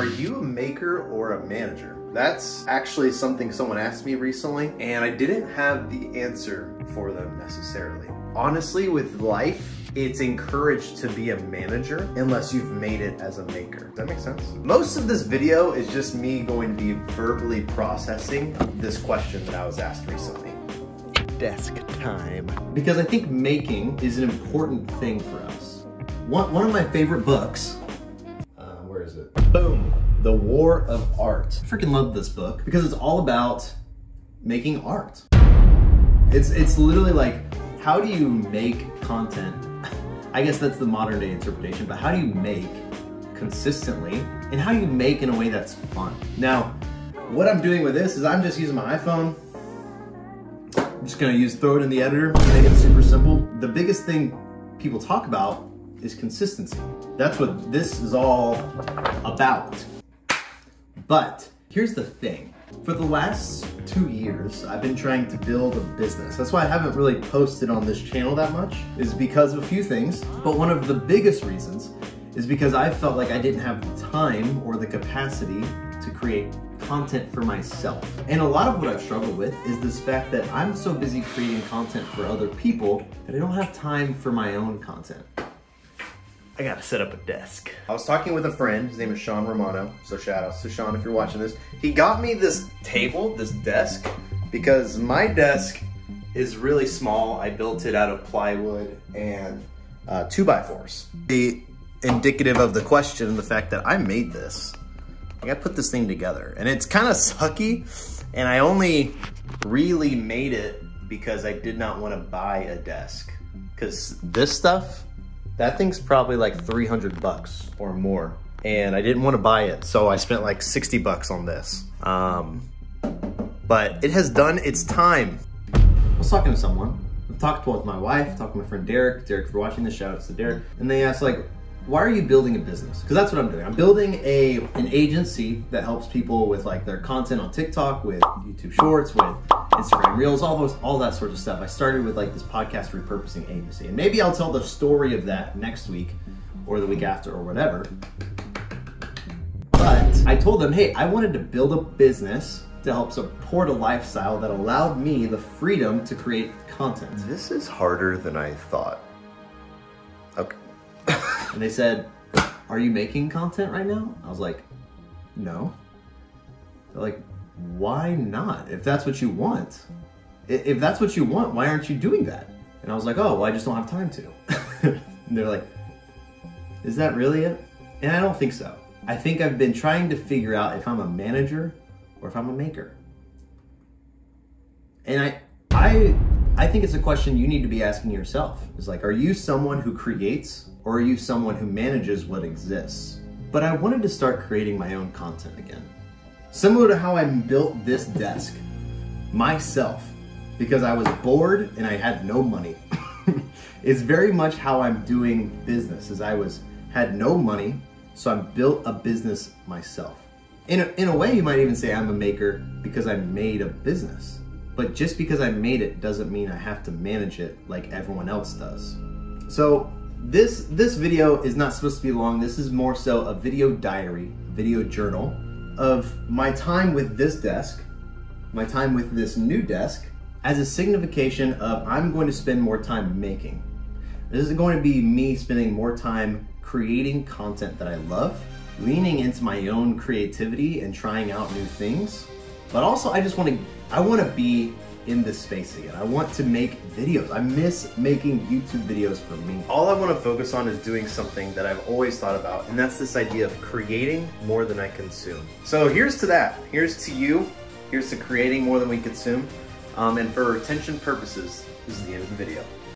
Are you a maker or a manager? That's actually something someone asked me recently, and I didn't have the answer for them necessarily. Honestly, with life, it's encouraged to be a manager unless you've made it as a maker. Does that make sense? Most of this video is just me going to be verbally processing this question that I was asked recently. Desk time. Because I think making is an important thing for us. One of my favorite books, where is it? Boom, The War of Art. I freaking love this book because it's all about making art. It's literally like, how do you make content? I guess that's the modern day interpretation, but how do you make consistently, and how do you make in a way that's fun? Now, what I'm doing with this is I'm just using my iPhone. I'm just gonna throw it in the editor, make it super simple. The biggest thing people talk about is consistency. That's what this is all about. But here's the thing. For the last 2 years, I've been trying to build a business. That's why I haven't really posted on this channel that much, is because of a few things. But one of the biggest reasons is because I felt like I didn't have the time or the capacity to create content for myself. And a lot of what I've struggled with is this fact that I'm so busy creating content for other people that I don't have time for my own content. I gotta set up a desk. I was talking with a friend, his name is Sean Romano, so shout out to Sean if you're watching this. He got me this table, this desk, because my desk is really small. I built it out of plywood and 2x4s. The indicative of the question and the fact that I made this. I gotta put this thing together, and it's kind of sucky, and I only really made it because I did not want to buy a desk. Because this stuff, that thing's probably like 300 bucks or more, and I didn't want to buy it, so I spent like 60 bucks on this. But it has done its time. I was talking to someone. I've talked with my wife, talked to my friend Derek. Derek, for watching this, shout out to Derek. And they asked, like, why are you building a business? Because that's what I'm doing. I'm building an agency that helps people with like their content on TikTok, with YouTube Shorts, with Instagram Reels, all that sort of stuff. I started with like this podcast repurposing agency, and maybe I'll tell the story of that next week or the week after or whatever. But I told them, hey, I wanted to build a business to help support a lifestyle that allowed me the freedom to create content. This is harder than I thought. Okay. And they said, are you making content right now? I was like, no. They're like, why not? If that's what you want. If that's what you want, why aren't you doing that? And I was like, oh, well, I just don't have time to. And they're like, is that really it? And I don't think so. I think I've been trying to figure out if I'm a manager or if I'm a maker. And I think it's a question you need to be asking yourself. It's like, are you someone who creates, or are you someone who manages what exists? But I wanted to start creating my own content again. Similar to how I built this desk myself, because I was bored and I had no money. It's very much how I'm doing business, as I had no money, so I built a business myself. In a way, you might even say I'm a maker because I made a business. But just because I made it doesn't mean I have to manage it like everyone else does. So this video is not supposed to be long. This is more so a video diary, video journal of my time with this desk, my time with this new desk, as a signification of I'm going to spend more time making. This is going to be me spending more time creating content that I love, leaning into my own creativity and trying out new things. But also I want to be in this space again. I want to make videos. I miss making YouTube videos for me. All I want to focus on is doing something that I've always thought about, and that's this idea of creating more than I consume. So here's to that. Here's to you. Here's to creating more than we consume. And for retention purposes, this is the end of the video.